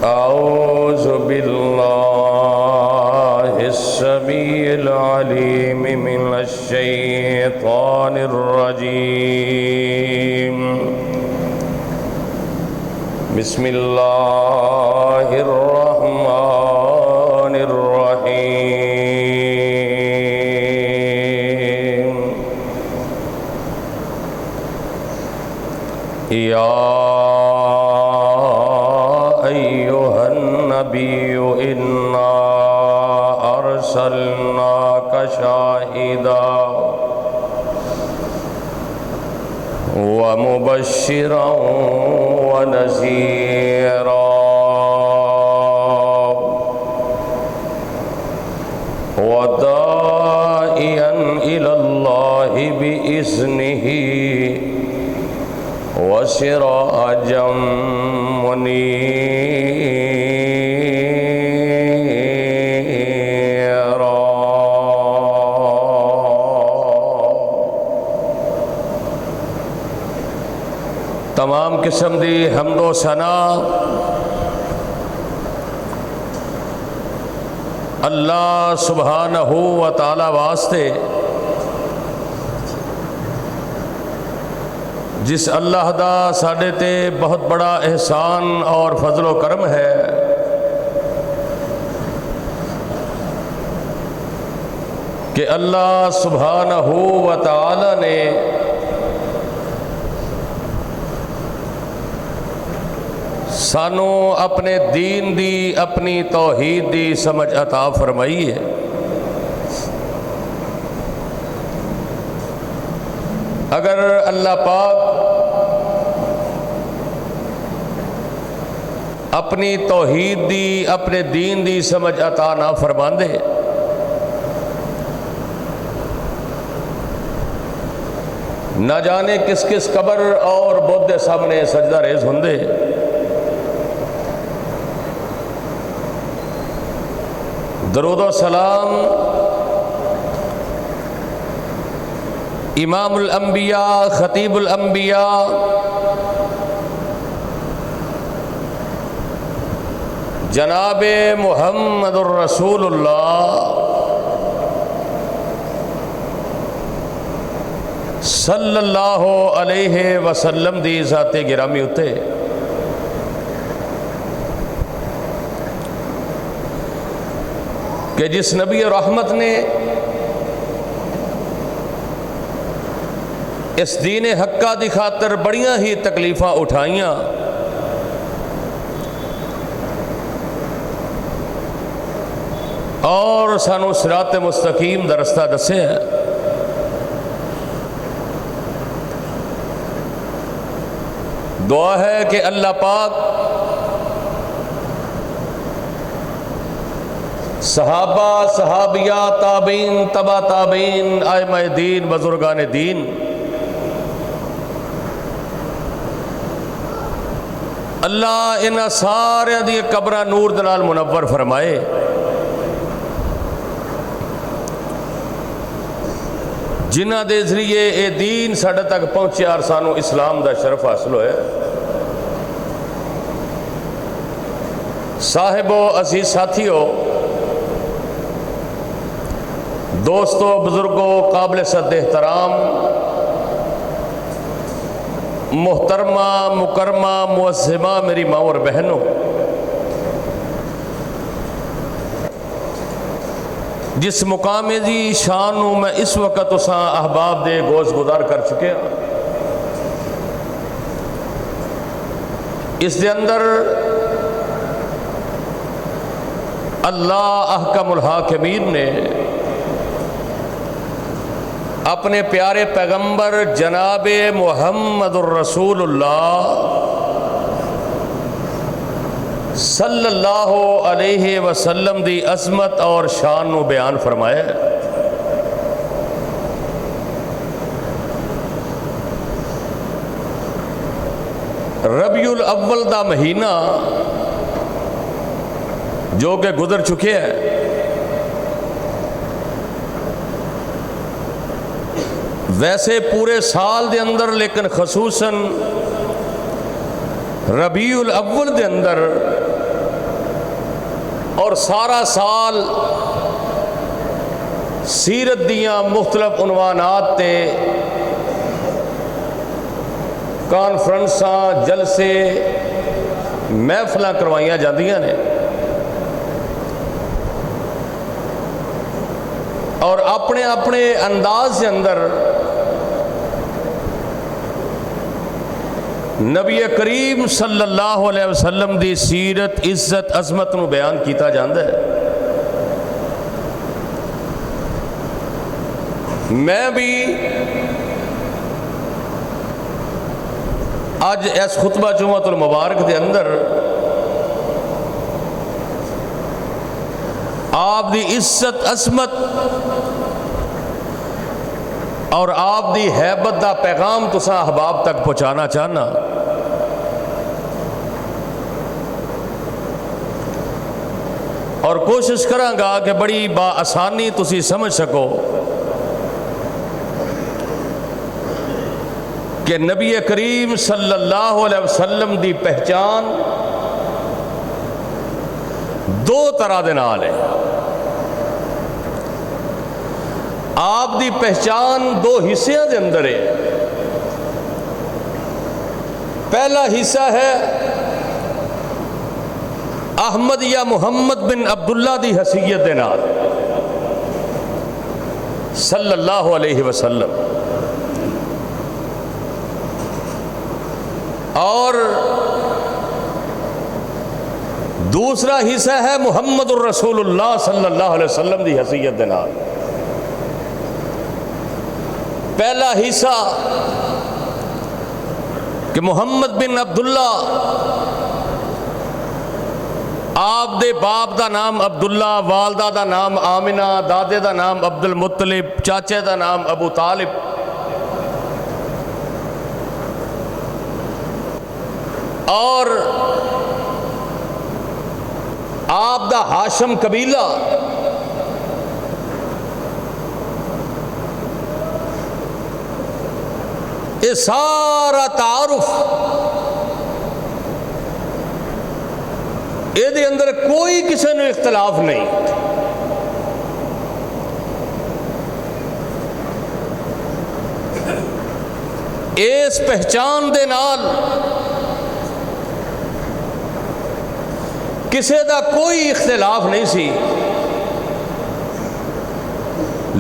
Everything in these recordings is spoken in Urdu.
أعوذ بالله السميع العليم من الشيطان الرجيم. بسم الله الرحمن الرحيم. يا أيها النبي إنا أرسلناك شاهدا ومبشرا ونذيرا وداعيا إلى الله بإذنه وسراجا منيرا. تمام قسم دی حمد و ثنا اللہ سبحانہ و تعالی واسطے جس اللہ دا ساڈے تے بہت بڑا احسان اور فضل و کرم ہے کہ اللہ سبحانہ و تعالی نے سانو اپنے دین دی اپنی توحید دی سمجھ عطا فرمائی ہے. اگر اللہ پاک اپنی توحید دی اپنے دین دی سمجھ عطا نہ فرماندے نہ جانے کس کس قبر اور بت دے سامنے سجدہ ریز ہوندے. درود و سلام امام الانبیاء خطیب الانبیاء جناب محمد الرسول اللہ صلی اللہ علیہ وسلم دی ذات گرامی اتے کہ جس نبی رحمت نے اس دین حقہ دی خاطر بڑیاں ہی تکلیفاں اٹھائیاں اور سانو صراط مستقیم دا رستہ دسے ہیں. دعا ہے کہ اللہ پاک صحابہ صحابیہ تابعین تبع تابعین ائمہ دین بزرگان دین اللہ انہاں سارے دی قبرہ نور دنال منور فرمائے. جنہ دے ذریعے اے دین ساڈے تک پہنچیا اور سانو اسلام دا شرف حاصل ہوئے. صاحبو عزیز ساتھیو دوستو بزرگوں قابل صد احترام محترمہ مکرمہ معظمہ میری ماں اور بہنوں، جس مقام دی شان میں اس وقت اساں احباب دے گوش گزار کر چکے ہیں، اس دے اندر اللہ احکم الحاکمین نے اپنے پیارے پیغمبر جناب محمد الرسول اللہ صلی اللہ علیہ وسلم دی عظمت اور شان و بیان فرمایا. ربیع الاول دا مہینہ جو کہ گزر چکے ہیں، ویسے پورے سال دے اندر لیکن خصوصاً ربیع الاول دے اندر اور سارا سال سیرت دیاں مختلف عنوانات تے کانفرنساں جلسے محفلاں کروائیاں جاندیاں نے اور اپنے اپنے انداز کے اندر نبی کریم صلی اللہ علیہ وسلم دی سیرت عزت عظمت نو بیان کیتا جاندہ ہے۔ میں بھی آج اس خطبہ جمعۃ المبارک دے اندر آپ دی عزت عظمت اور آپ دی ہیبت دا پیغام تساں احباب تک پہنچانا چاہنا۔ اور کوشش کراں گا کہ بڑی بآسانی تسی سمجھ سکو کہ نبی کریم صلی اللہ علیہ وسلم دی پہچان دو طرح دے نال ہے۔ آپ دی پہچان دو حصیاں دے اندر ہے۔ پہلا حصہ ہے احمد یا محمد بن عبداللہ دی حیثیت دے نال صلی اللہ علیہ وسلم، اور دوسرا حصہ ہے محمد الرسول اللہ صلی اللہ علیہ وسلم دی حیثیت دے نال۔ پہلا حصہ کہ محمد بن عبداللہ، آپ دے باپ دا نام عبداللہ، والدہ دا نام آمنہ، دادے دا نام عبد المطلب، چاچے دا نام ابو طالب، اور آپ دا ہاشم قبیلہ، یہ سارا تعارف یہ دے اندر کوئی کسی نے اختلاف نہیں۔ اس پہچان دے نال کسی دا کوئی اختلاف نہیں سی،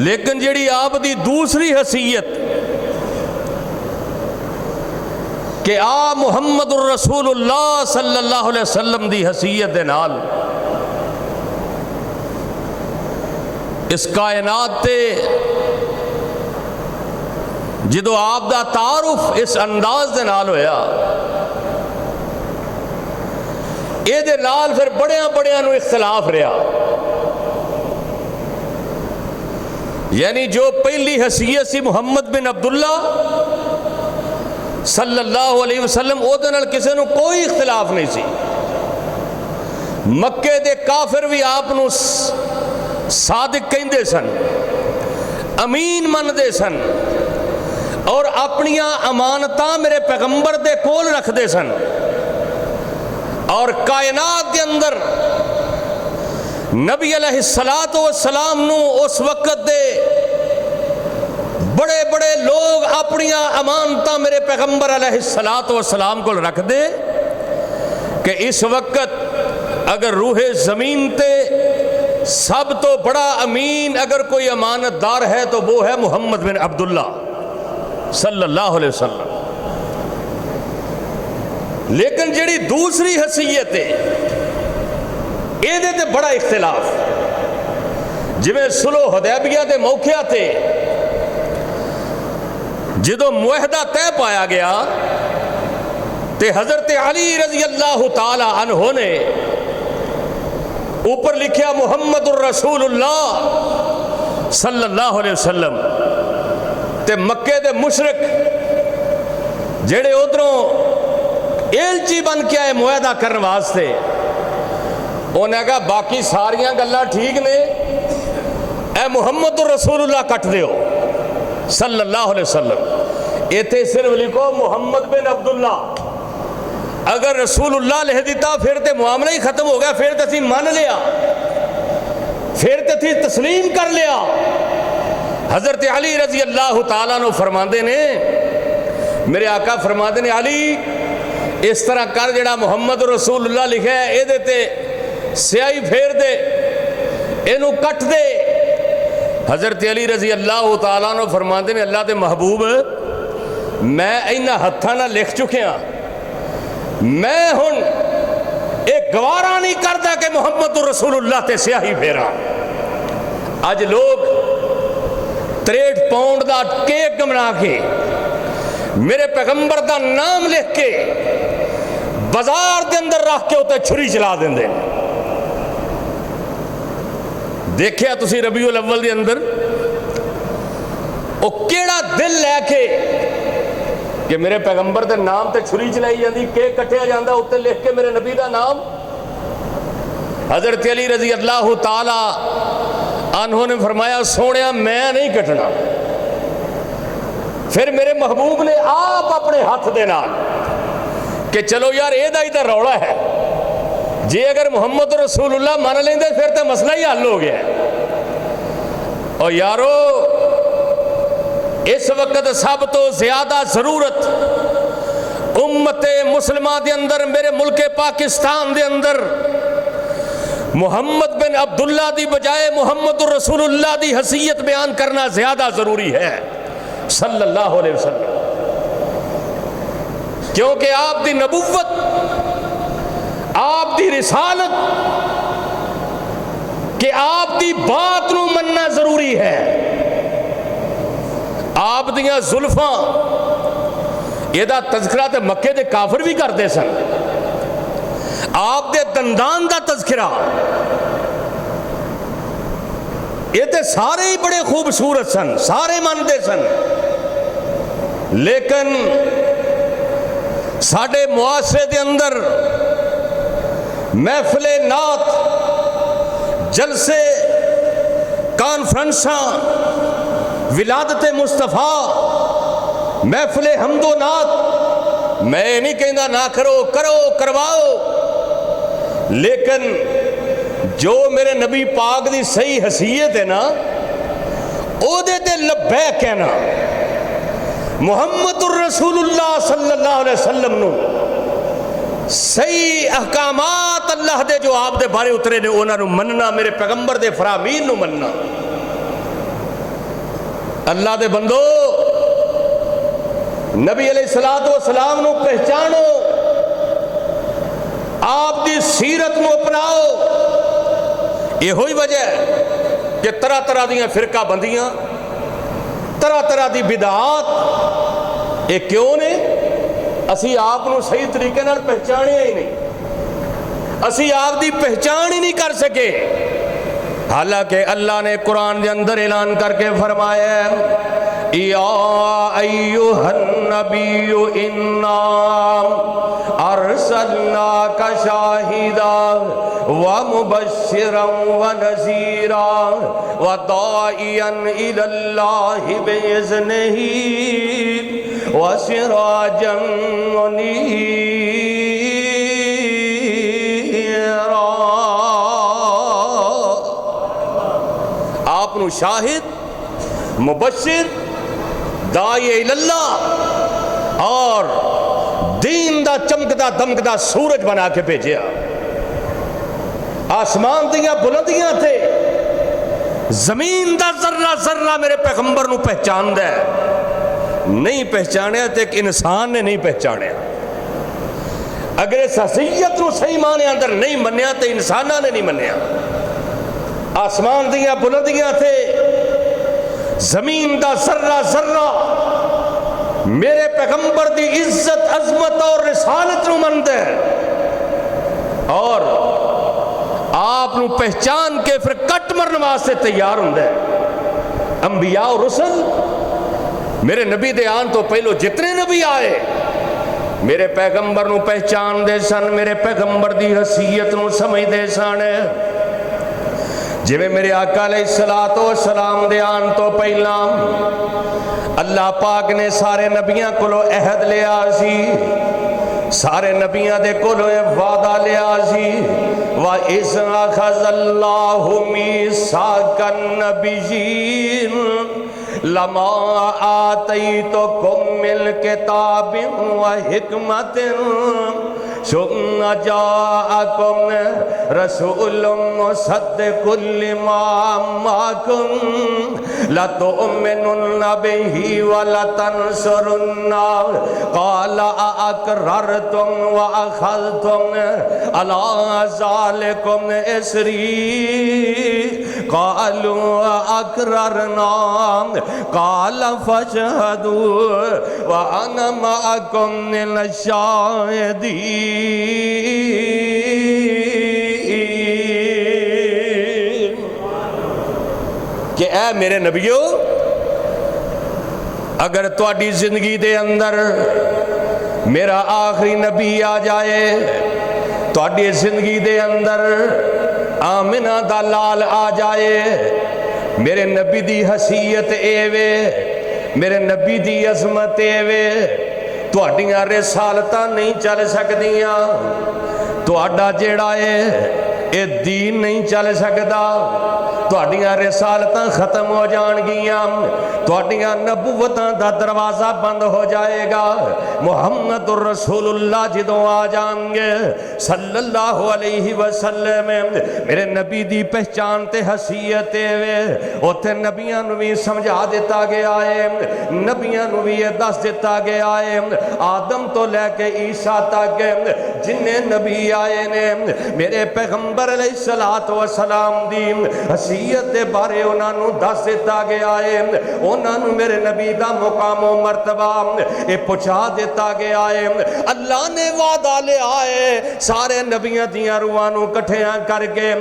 لیکن جڑی آپ دی دوسری حیثیت کہ آپ محمد الرسول اللہ صلی اللہ علیہ وسلم دی حیثیت دے نال اس کائنات تے جدو آپ دا تعارف اس انداز دے نال ہویا، اے دے نال پھر بڑیاں بڑیاں نو اختلاف رہا۔ یعنی جو پہلی حیثیت سی محمد بن عبداللہ صلی اللہ علیہ وسلم، او دے نال کسے نو کوئی اختلاف نہیں سی۔ مکے دے کافر بھی آپ نو صادق کہندے سن، امین من دے سن، اور اپنیاں امانتاں میرے پیغمبر دے کول رکھ دے سن، اور کائنات دے اندر نبی علیہ السلام نو اس وقت دے بڑے بڑے لوگ اپنیاں امانتاں میرے پیغمبر علیہ السلام کو رکھ دے کہ اس وقت اگر روح زمین تے سب تو بڑا امین اگر کوئی امانت دار ہے تو وہ ہے محمد بن عبداللہ صلی اللہ علیہ وسلم۔ لیکن جڑی دوسری حیثیت ہے اے دے تے بڑا اختلاف، جویں صلح حدیبیہ دے موقعہ تے جدو معاہدہ طے پایا گیا تے حضرت علی رضی اللہ تعالی عنہ نے اوپر لکھیا محمد الرسول اللہ صلی اللہ علیہ وسلم، تے مکے دے مشرک جڑے ادھروں ایلچی بن کے آئے معاہدہ کرنے واسطے، انہیں کہا باقی ساریاں گلاں ٹھیک نے، اے محمد الرسول اللہ کٹ دیو صلی اللہ علیہ وسلم، ایتھے صرف لکھو محمد بن عبداللہ اگر رسول اللہ لکھ دیتا پھر تے معاملہ ہی ختم ہو گیا، پھر تے اسی مان لیا، پھر تے اسی تسلیم کر لیا۔ حضرت علی رضی اللہ تعالیٰ عنہ فرماندے نے، میرے آقا فرماندے نے علی اس طرح کر جڑا محمد رسول اللہ لکھا ہے اے دے تے سیاہی پھیر دے، اینو کٹ دے۔ حضرت علی رضی اللہ تعالیٰ عنہ فرماندے نے اللہ دے محبوب میں اینا ہتھاں نہ لکھ چکیاں، میں ہن ایک گوارا نہیں کرتا کہ محمد رسول اللہ تے سیاہی پھیرا۔ آج لوگ 63 پاؤنڈ دا کیک بنا کے میرے پیغمبر دا نام لکھ کے بازار دے اندر رکھ کے اتنے چھری چلا دیں دے۔ دیکھیا تسی ربیع الاول دے اندر او کیڑا دل لے کے کہ میرے پیغمبر دے نام تے چھری چلائی جاندی، کیک کٹیا جاندہ اتنے لکھ کے میرے نبی دا نام۔ حضرت علی رضی اللہ تعالی عنہ نے فرمایا سونیا میں نہیں کٹنا۔ پھر میرے محبوب نے آپ اپنے ہاتھ دے نال کہ چلو یار اے دا ادھر روڑا ہے، جی اگر محمد رسول اللہ مان لیں دے پھر تو مسئلہ ہی حل ہو گیا ہے۔ اور یارو اس وقت سب تو زیادہ ضرورت امت مسلمہ دے اندر، میرے ملک پاکستان دے اندر محمد بن عبداللہ دی بجائے محمد رسول اللہ دی حیثیت بیان کرنا زیادہ ضروری ہے صلی اللہ علیہ وسلم، کیونکہ آپ دی نبوت، آپ دی رسالت، کہ آپ دی بات نو مننا ضروری ہے۔ آپ دیاں زلفاں یہ دا تذکرہ تے مکے دے کافر بھی کرتے سن، آپ دے دندان دا تذکرہ یہ تے سارے ہی بڑے خوبصورت سن، سارے مانتے سن، لیکن ساڑھے معاشرے دے اندر محفل نعت، جلسے، کانفرنساں، ولادت مصطفیٰ، محفل حمد و نعت، میں نہیں کہنا نہ کرو، کرو، کرواؤ، لیکن جو میرے نبی پاک دی صحیح حیثیت ہے نا او دے تے لبیک کہنا، محمد الرسول اللہ صلی اللہ علیہ وسلم نو صحیح احکامات اللہ دے جو آپ دے بارے اترے نے انہاں نو مننا، میرے پیغمبر دے فرامین نو مننا۔ اللہ دے بندو نبی علیہ السلام نو پہچانو، آپ دی سیرت نو اپناؤ۔ یہ ہوئی وجہ ہے کہ طرح طرح دیاں فرقہ بندیاں، طرح طرح دی بدعات، یہ کیوں نے؟ اسی آپ نو صحیح طریقے نال پہچانے ہی نہیں، اسی آپ دی پہچان ہی نہیں کر سکے، حالانکہ اللہ نے قرآن دے اندر اعلان کر کے فرمایا یا ایھا النبی انا ارسلناک شاہدا ومبشرا ونذیرا وداعیا الی اللہ باذنہ وسراجا منیرا۔ آپ نو شاہد، مبشر، داعی اللہ اور دین دا چمکدا دمکدا سورج بنا کے بھیجیا۔ آسمان دیاں بلندیاں تھے، زمین دا ذرہ ذرہ میرے پیغمبر نو پہچان دے، نہیں پہچانیا تو ایک انسان نے نہیں پہچانیا۔ اگر اس حیثیت نو صحیح معنی اندر نہیں منیا تو انسانہ نے نہیں منیا۔ آسمان دیاں بلندیاں تھے، زمین دا ذرہ ذرہ میرے پیغمبر دی عزت، عظمت اور رسالت نو مند ہے، اور آپ نو پہچان کے پھر کٹ مرن واسطے تیار ہوں دے۔ انبیاء و رسل، میرے نبی دے آن تو پہلو جتنے نبی آئے میرے پیغمبر نو پہچان دے سن، میرے پیغمبر دی حیثیت نو سمجھ دے سن۔ جویں میرے آقا علیہ السلام دے آن تو پہلا اللہ پاک نے سارے نبیاں کو عہد لیا سی، سارے نبیاں دے کولوں وعدہ لیا سی وَإِذْ أَخَذَ اللَّهُ مِيثَاقَ النَّبِيِّينَ لَمَا آتَيْتُكُم مِّن كِتَابٍ وَحِكْمَةٍ ثُمَّ جَاءَكُمْ رَسُولٌ مُصَدِّقٌ لِّمَا مَعَكُمْ لَتُؤْمِنُنَّ بِهِ وَلَتَنصُرُنَّهُ قَالَ أَأَقْرَرْتُمْ وَأَخَذْتُمْ عَلَىٰ ذَٰلِكُمْ إِصْرِي قَالُوا أَقْرَرْنَا قَالَ فَاشْهَدُوا وَأَنَا مَعَكُمْ مِنَ الشَّاهِدِينَ کہ اے میرے نبیو اگر تواڈی زندگی دے اندر میرا آخری نبی آ جائے تواڈی زندگی دے اندر آمنہ دا لال آ جائے میرے نبی دی حیثیت ایوے میرے نبی دی عظمت ایوے تواڈیاں رسالتاں نہیں چل سکدیاں تواڈا جیڑا ہے اے دین نہیں چل سکدا تواڈیاں رسالتاں ختم ہو جان گیاں تواڈیاں نبوتاں دا دروازہ بند ہو جائے گا محمد الرسول اللہ جدوں آ جان گے صلی اللہ علیہ وسلم میرے نبی دی پہچان تے حیثیت وے اوتھے نبیاں نوں وی سمجھا دیتا گیا ہے نبیاں نوں وی دس دیتا گیا ہے آدم تو لے کے عیسیٰ تک جننے نبی آئے نے میرے پیغمبر علیہ السلام دی حیثیت دے بارے انہاں نوں دس دیتا گیا ہے انہاں نوں میرے نبی دا مقام و مرتبہ اے پہنچا دیتا گیا ہے اللہ نے وعدہ لے آئے سارے نبیاں دیاں روحاں نوں کٹھیاں کر کے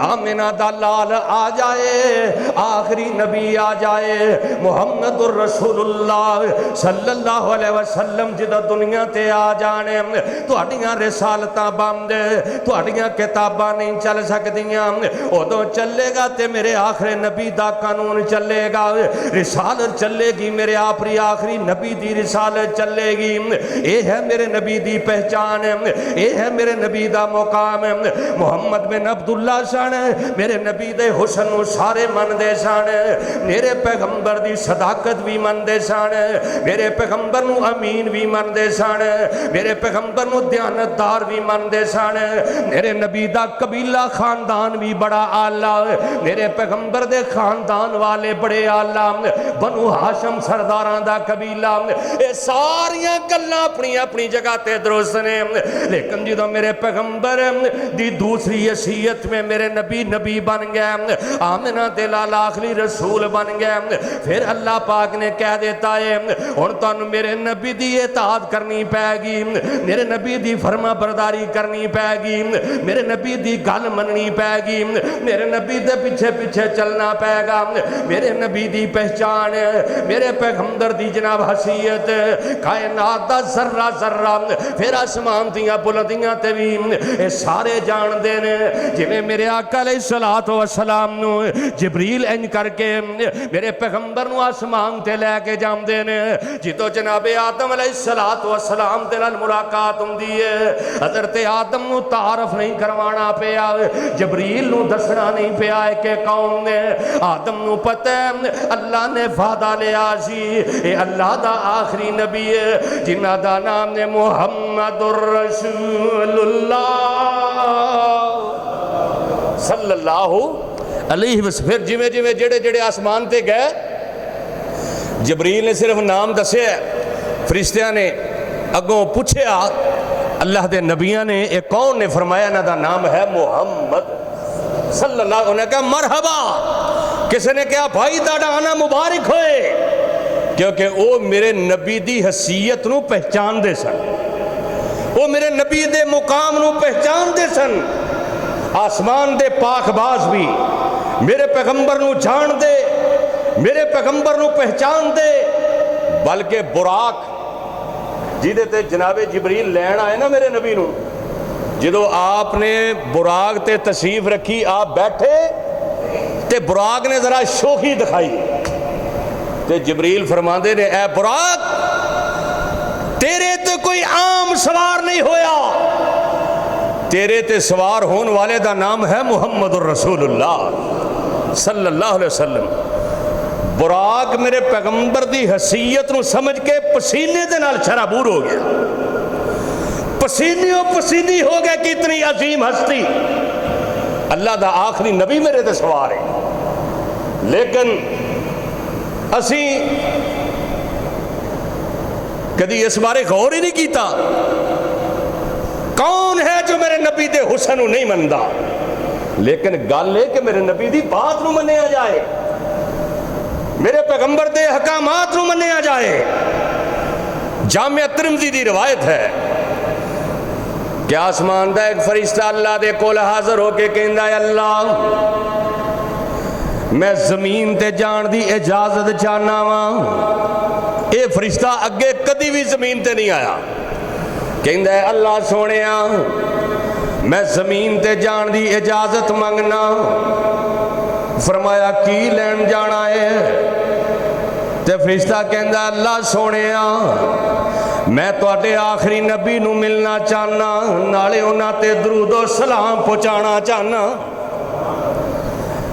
آمنہ دا لال آ جائے آخری نبی آ جائے محمد الرسول اللہ صلی اللہ علیہ وسلم جدہ دنیا تے آ جانے تواڈیاں رسالتاں بند تواڈیاں کتاباں نہیں چل سکدیاں ادوں چلے گا تے میرے آخری نبی دا قانون چلے گا رسالت چلے گی میرے آخری نبی دی رسالت چلے گی اے ہے میرے نبی دی پہچان اے ہے میرے نبی دا مقام محمد بن عبداللہ سن میرے نبی دے حسن نو سارے من دے سن میرے پیغمبر دی صداقت بھی من دے سن میرے پیغمبر نو امین بھی من دے سن میرے پیغمبر نو دیانتدار بھی من دے سن میرے نبی دا قبیلہ خاندان بھی بڑا آلہ میرے پیغمبر دے خاندان والے بڑے آلہ بنو ہاشم سرداراں دا قبیلہ اے ساریاں گلاں اپنی اپنی جگہ تے درست نے لیکن جدوں میرے پیغمبر دی دوسری حیثیت میں میرے نبی بن گئے آمنہ دے لال آخری رسول بن گئے پھر اللہ پاک نے کہہ دیتا ہے ہن تانوں میرے نبی دی اطاعت کرنی پائے گی میرے نبی دی فرما برداری کرنی پائے گی میرے نبی دی گل مننی پائے گی میرے نبی دے پیچھے پیچھے چلنا پائے گا میرے نبی دی پہچان میرے پیغمبر دی جناب حیثیت کائنات دا ذرہ ذرہ پھر آسمان دیاں بلندیاں تے بھی اے سارے جان دے نے جویں میرے آقا علیہ السلام نو جبریل انج کر کے میرے پیغمبر نو آسمان تے لے کے جاندے نے جدوں جناب آدم علیہ السلام دے نال ملاقات ہوندی ہے حضرت آدم نو تعارف نہیں کروانا پیا جبریل نو دسنا نہیں پیا کہ کون نے آدم نو پتہ ہے اللہ نے وعدہ لیا سی اے اللہ دا آخری نبی ہے جنہ دا نام نے محمد الرسول اللہ صلی اللہ علیہ وسلم پھر جویں جویں جڑے آسمان تے گئے جبریل نے صرف نام دسے فرشتیاں نے اگوں پوچھیا اللہ دے نبیاں نے اے کون نے فرمایا نہ دا نام ہے محمد صلی اللہ علیہ وسلم نے کہا مرحبا کسی نے کہا بھائی تاڑا آنا مبارک ہوئے کیونکہ وہ میرے نبی دی حیثیت نو پہچان دے سن وہ میرے نبی دے مقام نو پہچان دے سن آسمان دے پاک باز بھی میرے پیغمبر نو جان دے میرے پیغمبر نو پہچان دے بلکہ براق جیدے تے جناب جبریل لین آئے نا میرے نبی نو جدو آپ نے براق تے تشریف رکھی آپ بیٹھے تے براق نے ذرا شوخی دکھائی تے جبریل فرماندے نے اے براق تیرے تے کوئی عام سوار نہیں ہویا، تیرے تے سوار ہون والے دا نام ہے محمد الرسول اللہ صلی اللہ علیہ وسلم۔ براق میرے پیغمبر دی حیثیت نو سمجھ کے پسینے دے نال شرابور ہو گیا، پسینیوں پسینی ہو گیا کہ اتنی عظیم ہستی اللہ دا آخری نبی میرے تے سوار ہے۔ لیکن اسی کدی اس بارے غور ہی نہیں کیتا، کون ہے جو میرے نبی دے حسن نو نہیں مندا؟ لیکن گل ہے کہ میرے نبی دی بات نو منیا جائے، میرے پیغمبر دے حکامات نو منیا جائے۔ جامعہ ترمذی دی روایت ہے کہ آسمان دا ایک فرشتہ اللہ دے کول حاضر ہو کے کہندا ہے اللہ میں زمین تے جان دی اجازت چاہنا وا۔ اے فرشتہ اگے کدی بھی زمین تے نہیں آیا، کہندا ہے اللہ سونیا میں زمین تے جان دی اجازت منگنا۔ فرمایا کی لین جانا ہے؟ تے فرشتہ کہندا اللہ سونیا میں تواڈے آخری نبی نو ملنا چاہنا، نالے انہاں تے درود و سلام پہنچانا چاہنا۔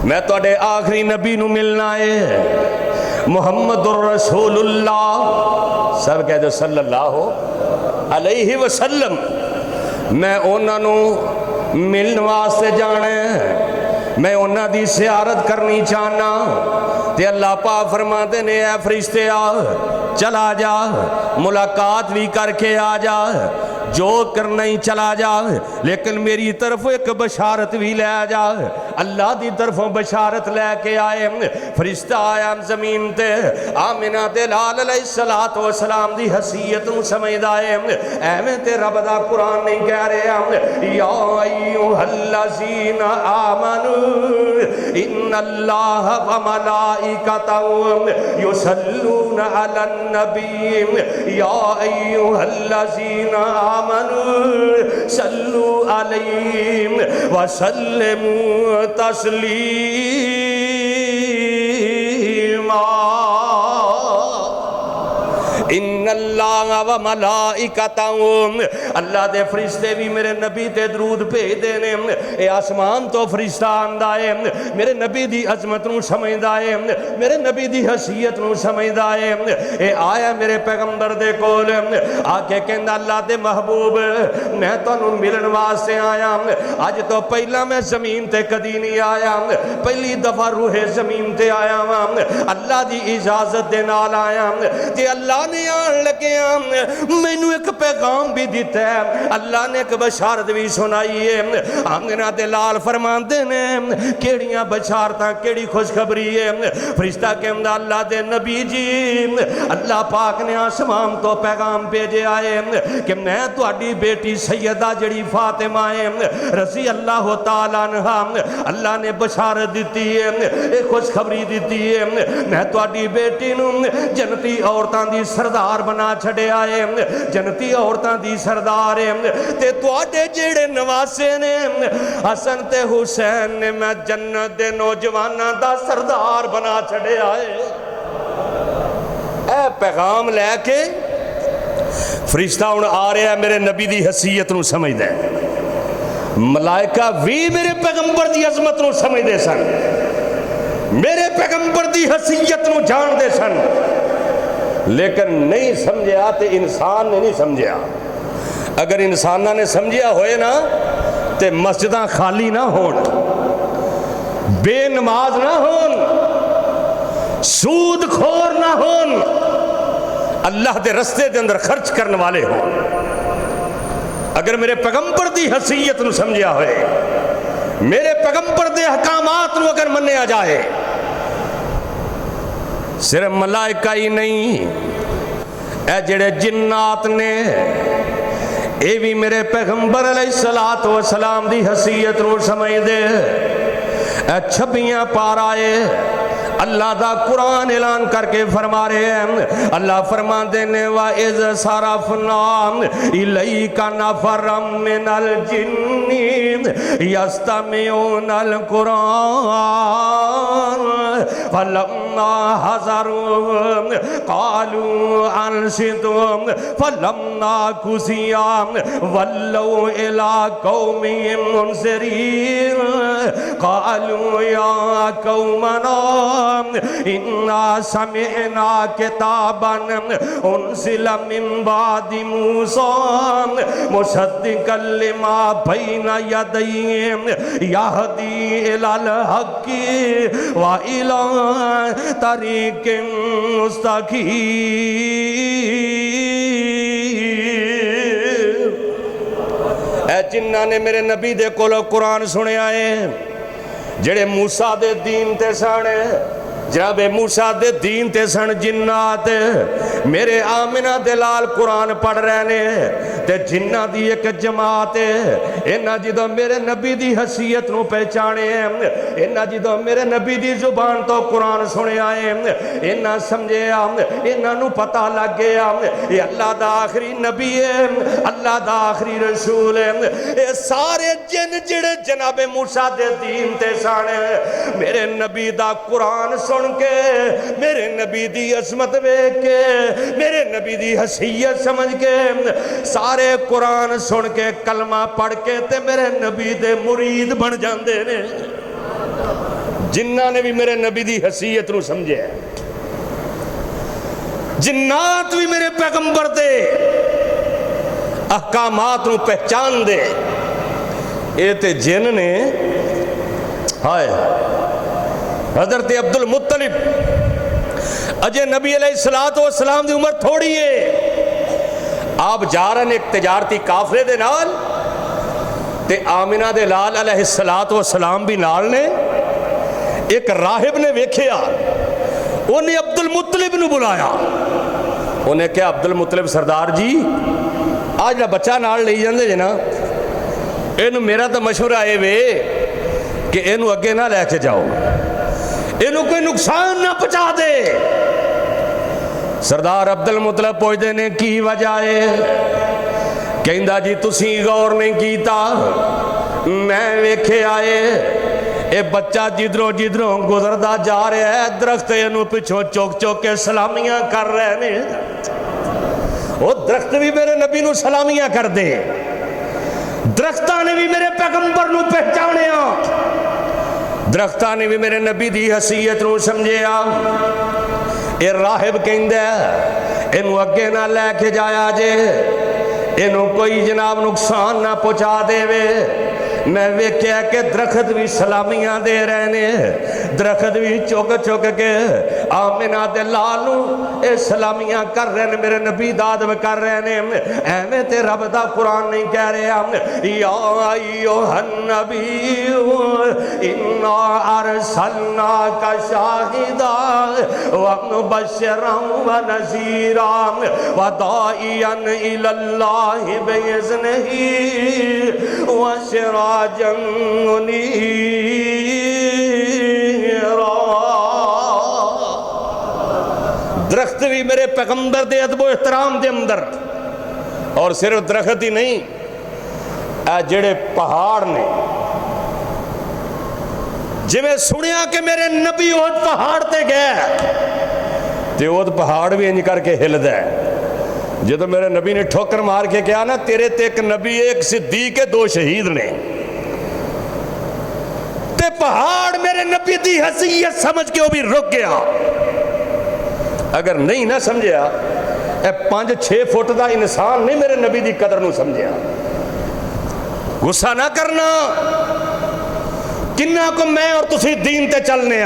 میں تواڈے آخری نبی نو ملنا ہے محمد الرسول اللہ، سب کہہ دو صلی اللہ علیہ وسلم۔ میں انہاں نو ملن واسطے جانا ہے، میں انہاں دی زیارت کرنی چاہنا۔ تے اللہ پاک فرماتے نے اے فرشتے آ چلا جا، ملاقات بھی کر کے آ جا، جو کرنا ہی چلا جا، لیکن میری طرف ایک بشارت بھی لے جا۔ اللہ دی طرفوں بشارت لے کے آئے، فرشتہ آیا زمین تے، آمنہ تے لال علیہ السلام دی حیثیت نو سمجھ آئے۔ ایویں تے رب دا قرآن نہیں کہہ رہے یا ایھا الذین آمنوا ان اللہ و ملائکتہ یصلون علی النبی یا ایھا الذین آمنوا صلوا علیہ وسلموا تسلیما۔ ان اللہ و ملائکتہ، اللہ دے فرشتے بھی میرے نبی تے درود بھیج دینے۔ اے آسمان تو فرشتہ آندا ہے، میرے نبی دی عظمت نو سمجھدا ہے، میرے نبی دی حیثیت نو سمجھدا ہے۔ اے آیا میرے پیغمبر دے کول آ کے کہندا اللہ دے محبوب میں تانوں ملن واسطے آیا، اج تو پہلا میں زمین تے کدی نہیں آیا، پہلی دفعہ روح زمین تے آیا ہاں، اللہ دی اجازت دے نال آیا۔ تے اللہ نے آن لگیا مینوں ایک پیغام بھی دیتا ہے، اللہ نے ایک بشارت بھی سنائی ہے۔ آنگنہ دے لال فرماندے نے کیڑیاں بشارتاں کیڑی خوشخبری ہے؟ فرشتہ کہندا اللہ دے نبی جی اللہ پاک نے آسمان تو پیغام بھیجے آئے کہ میں تہاڈی بیٹی سیدہ جڑی فاطمہ ہے رضی اللہ تعالیٰ عنہا، اللہ نے بشارت دیتی ہے، ایک خوشخبری دیتی ہے، میں تہاڈی بیٹی نو جنتی عورتاں دی سردار بنا چھڑے آئے، جنتی عورتاں دی سردار تے تواڈے جڑے نواسے نے حسن تے حسین نے میں جنت دے نوجواناں دا سردار بنا چھڑے آئے۔ اے پیغام لے کے فرشتہ ہن آ رہا ہے، میرے نبی دی حیثیت نو سمجھدا ہے، ملائکہ بھی میرے پیغمبر دی عظمت نو سمجھدے سن، میرے پیغمبر دی حیثیت نو جان دے سن، لیکن نہیں سمجھیا تے انسان نے نہیں سمجھیا۔ اگر انسانہ نے سمجھیا ہوئے نا تے مسجداں خالی نہ ہون، بے نماز نہ ہون، سود خور نہ ہون، اللہ دے رستے دے اندر خرچ کرنے والے ہون۔ اگر میرے پیغمبر دی حیثیت نو سمجھیا ہوئے، میرے پیغمبر دے حکامات نو اگر منیا جائے، صرف ملائکہ ہی نہیں، اے جڑے جنات نے اے بھی میرے پیغمبر علیہ السلام دی حیثیت نو سمجھ دے۔ اے چھپیاں پارائے اللہ دا قرآن اعلان کر کے فرما رہے ہیں، اللہ فرما دینے وَإِذْ صَرَفْنَا إِلَيْكَ نَفَرًا مِّنَ الْجِنِّ يَسْتَمِعُونَ الْقُرْآنَ فلما حضروا قالوا انصتوا فلما قضي ولوا الى قومهم منذرين قالوا يا قومنا انا سمعنا كتابا انزل من بعد موسى مصدقا لما بين يديه يهدي الى الحق والى طريق مستقيم. اے جنہاں نے میرے نبی دے کولوں قرآن سنیا ہے جڑے موسیٰ دے دین تے سن جناب موسیٰ دے دین تے سن جنات میرے آمنہ دلال قرآن پڑھ رہے نے تے جنہ دی ایک جماعت انہاں جدوں میرے نبی دی حیثیت نو پہچانے انہاں جدوں میرے نبی دی زبان تو قرآن سنے آئے انہاں سمجھے انہاں نو پتہ لگ گیا یہ اللہ دا آخری نبی ہے اللہ دا آخری رسول ہے. اے سارے جن جڑے جناب موسیٰ دے دین تے سن میرے نبی دا قرآن سن کے میرے نبی دی عظمت ویکھ کے میرے نبی دی حیثیت سمجھ کے سارے قرآن سن کے کلمہ پڑھ کے تے میرے نبی دے مرید بن جاندے نے. جنہاں نے بھی میرے نبی دی حیثیت نو سمجھے جنات بھی میرے پیغمبر دے احکامات نو پہچان دے. اے تے جن نے ہائے حضرت عبد المطلب اجے نبی علیہ السلام دی عمر تھوڑی ہے آپ جا رہے ہیں ایک تجارتی کافلے دے نال تے آمنہ دے لال علیہ السلام بھی نال نے. ایک راہب نے ویکھیا انہیں عبد المطلب نو بلایا انہیں کہا عبد المطلب سردار جی آج نہ بچہ نال لے جاندے جنا اینو میرا تو مشورہ ہے وے کہ اینو اگے نہ لے کے جاؤ اینو کوئی نقصان نہ پہنچا دے. سردار عبد المطلب پوچھتے نے کی وجہ ہے کہندا جی تسی غور نہیں کیتا میں ویکھے آئے اے بچہ جدروں گزردا جا رہا ہے درخت اینو پچھوں چوک چوک کے سلامیاں کر رہے نے وہ درخت بھی میرے نبی نو سلامیاں کر دے درختاں نے بھی میرے پیغمبر نو پہچانیا درختاں نے بھی میرے نبی دی حیثیت نو سمجھیا. اے راہب کہندا اینو اگے نہ لے کے جایا جے اینو کوئی جناب نقصان نہ پہنچا دے وے. میں ویکھیا کہ درخت بھی سلامیاں دے رہے نے درخت بھی چوک چوک کے آمنہ دے لالو اے سلامیاں کر رہے نے میرے نبی داد میں کر رہے نے. ایویں تے رب دا قرآن نہیں کہہ رہے یا ایھا النبی انا ارسلناک شاہدا ومبشرا ونذیرا وداعیا الی اللہ باذنہ وسراجا منیرا. درخت بھی میرے پیغمبر دے ادب و احترام دے اندر اور صرف درخت ہی نہیں اے جڑے پہاڑ نے جی میں سنیا کہ میرے نبی احد پہاڑ تے گئے تے احد پہاڑ بھی انج کر کے ہل دے جدو میرے نبی نے ٹھوکر مار کے کہا نا تیرے تے ایک نبی ایک صدیق کے 2 شہید نے تے پہاڑ میرے نبی دی حیثیت سمجھ کے وہ بھی رک گیا. اگر نہیں نہ سمجھیا اے 5-6 فٹ دا انسان نہیں میرے نبی دی قدر نو سمجھیا. غصہ نہ کرنا کنہ کو میں اور تسی دین تے چلنے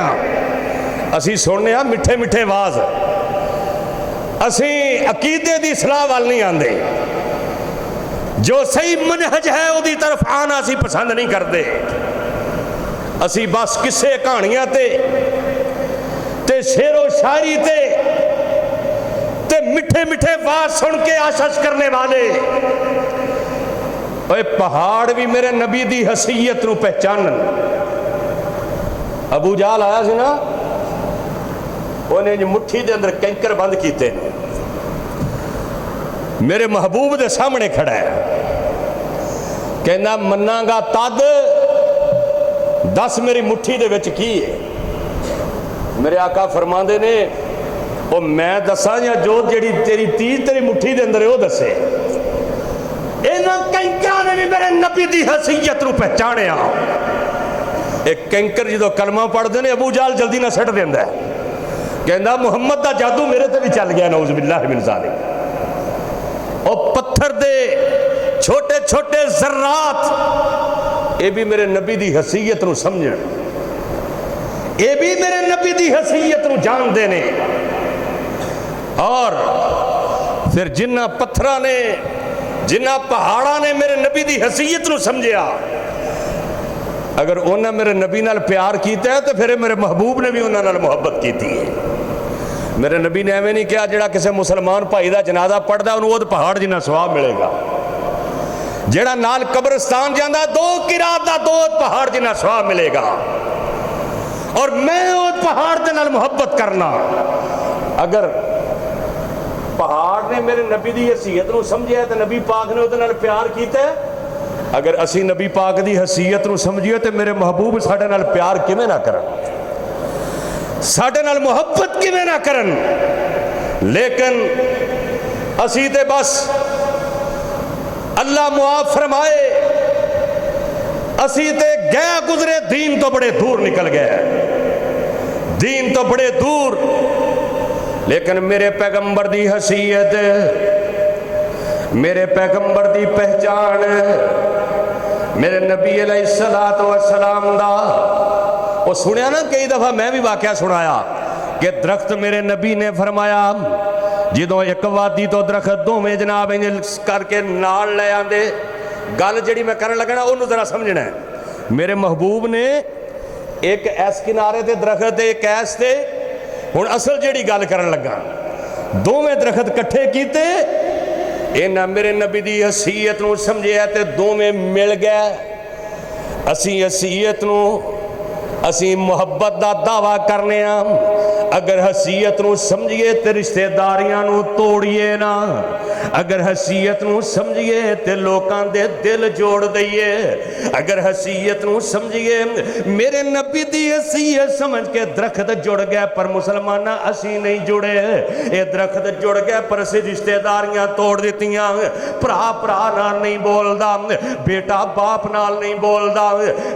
اسی سننے مٹھے مٹھے واز اسی عقیدے دی اصلاح وال نہیں آندے جو صحیح منہج ہے وہ دی طرف آنا اسی پسند نہیں کرتے. اسی بس کسے کہانیاں تے شعر و شاعری تے مٹھے مٹھے واز سن کے آشش کرنے والے. اے پہاڑ بھی میرے نبی دی حیثیت نو پہچانن. ابو جہل آیا سی نا انہیں مٹھی دے اندر کنکر بند کیتے ہیں میرے محبوب دے سامنے کھڑا ہے کہنا مننا گا تد 10 میری مٹھی دے وچ کی ہے میرے آقا فرماندے نے وہ میں دساں یا جوت جیڑی تیری تیز تیری مٹھی دے اندر ہے وہ دسے اینا کنکراں نے بھی میرے نبی دی حیثیت نو پہچانیا ایک کنکر جدو کلمہ پڑھ دے نے ابو جال جلدی نہ سٹ دیندا ہے کہندا محمد دا جادو میرے تے بھی چل گیا نعوذ باللہ من ذالک او پتھر دے چھوٹے چھوٹے ذرات اے بھی میرے نبی دی حیثیت نو سمجھن اے بھی میرے نبی دی حیثیت نو جان دینے اور پھر جنہ پتھرہ نے جنہ پہاڑا نے میرے نبی دی حیثیت نو سمجھیا اگر انہاں میرے نبی نال پیار کیتا ہے تو پھر میرے محبوب نے بھی انہاں نال محبت کیتی ہے میرے نبی نے ایویں نہیں کہا جڑا کسے مسلمان بھائی دا جنازہ پڑھدا انہوں وہ پہاڑ جنہ ثواب ملے گا جڑا نال قبرستان جاندا دو قرات دا دو پہاڑ جنہ ثواب ملے گا اور میں وہ پہاڑ دے نال محبت کرنا اگر پہاڑ نے میرے نبی دی حیثیت نو سمجھیا ہے تو نبی پاک نے وہ پیار کیتا ہے اگر اسی نبی پاک دی حیثیت نو سمجھیے تو میرے محبوب ساڑھے نال پیار کیویں نہ کرن ساڑھے نال محبت کیویں نہ کرن لیکن اسی تے بس اللہ معاف فرمائے اسی تے گیا گزرے دین تو بڑے دور نکل گئے دین تو بڑے دور لیکن میرے پیغمبر دی حیثیت میرے پیغمبر دی پہچان میرے نبی علیہ السلام دا وہ سنیا نا کئی دفعہ میں بھی واقعہ سنایا کہ درخت میرے نبی نے فرمایا جدوں ایک وادی تو درخت دو میں جناب کر کے نال لے آندے گل جڑی میں کرنے لگنا انہوں ذرا سمجھنا ہے میرے محبوب نے ایک ایس کنارے تے درخت ایک ایس تے ہن اصل جڑی گل کرن لگا دو میں درخت کٹھے کیتے اینا میرے نبی دی حیثیت نو سمجھے تے دو میں مل گیا اسی حیثیت نو اسی محبت دا دعویٰ کرنے اگر حیثیت نو سمجھئے تے رشتہ داریاں نو توڑیے نا اگر حیثیت نو سمجھئے تے لوکاں دے دل جوڑ دئیے اگر حیثیت نو سمجھئے میرے نبی دی حیثیت سمجھ کے درخت جڑ گیا پر مسلمانہ اسی نہیں جڑے اے درخت جڑ گیا پر اسی رشتہ داریاں توڑ دیتیاں پرا نال نہیں بول دا بیٹا باپ نال نہیں بول دا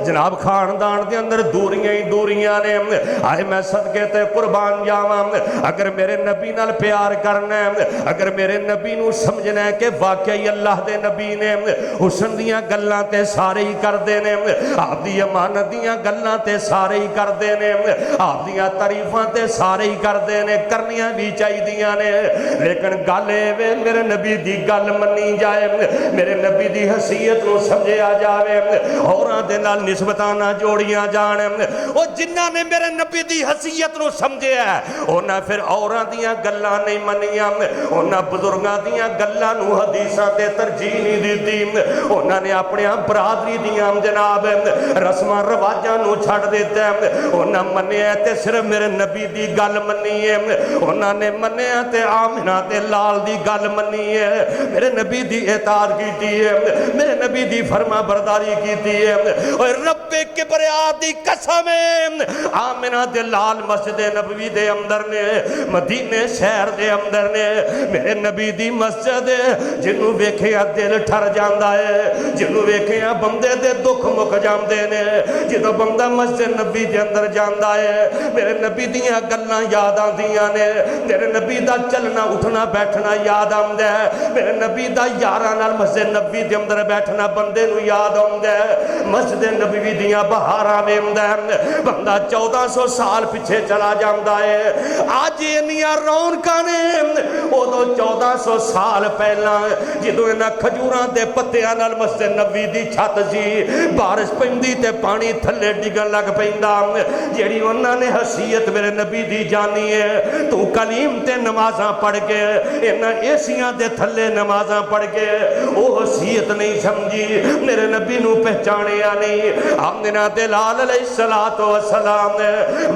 جناب خاندان دے اندر دوریاں ہی دوریاں نے آئے میں صدقے تے قربان جاواں اگر میرے نبی نال پیار کرنا ہے اگر میرے نبی نو سمجھنا ہے کہ واقعی اللہ دے نبی نے حسن دیاں گلاں تے سارے ہی کر دینے آپ دی امانت دیاں گلاں تے سارے ہی کر دینے آپ دیاں تعریفاں تے سارے ہی کر دینے کرنیاں بھی چاہی دیاں نے لیکن گالے وے میرے نبی دی گل منی جائے میرے نبی دی حیثیت نو سمجھے آ جاوے اوراں دے نال نسبتاں نہ جوڑیاں جانے وہ جنہ نے میرے نبی دی حیثیت نو سمجھے ہے اونا پھر اوراں دیاں گلاں نہیں منیاں اونا بزرگاں دیاں گلاں نو حدیثاں تے ترجیح نہیں دیتی اونا نے اپنے برادری دیاں جناب رسماں رواجاں نو چھڑ دیتے اونا منیا تے صرف میرے نبی دی گل منی ہے اونا نے منیا تے آمنہ تے لال دی گل منی ہے میرے نبی دی اطاعت کیتی ہے میرے نبی دی فرما برداری کیتی ہے اور رب کبریا دی قسم آمنہ دے لال مسجد نبوی دے اندر نے مدینے شہر دے اندر نے میرے نبی دی مسجد جنہوں ویکھیا دل ٹھر جاندہ ہے جنہوں ویکھیا بندے دے دکھ مک جاندے نے جدو بندہ مسجد نبی دے اندر جاندہ ہے میرے نبی دیاں گلاں یاد آندیاں نے میرے نبی دا چلنا اٹھنا بیٹھنا یاد آندہ ہے میرے نبی دا یاراں نال مسجد نبی دے اندر بیٹھنا بندے نو یاد آندہ ہے مسجد نبی دیاں بہاراں میں آندہ ہے بندہ 1400 سال پیچھے چلا جاندہ ہے آج انیاں رونقاں نے وہ تو 1400 سال پہلا جدو انہاں کھجوراں دے پتیاں نال مسجد نبی دی چھت سی بارش پیندی تے پانی تھلے ڈگن لگ پیندا جیڑی انہاں نے حیثیت میرے نبی دی جانی ہے تو کلیم تے نمازاں پڑھ کے انہاں ایسیاں دے تھلے نمازاں پڑھ کے وہ حیثیت نہیں سمجھی، میرے نبی نو پہچانیا نہیں۔ آمنہ تے لال علیہ السلام نے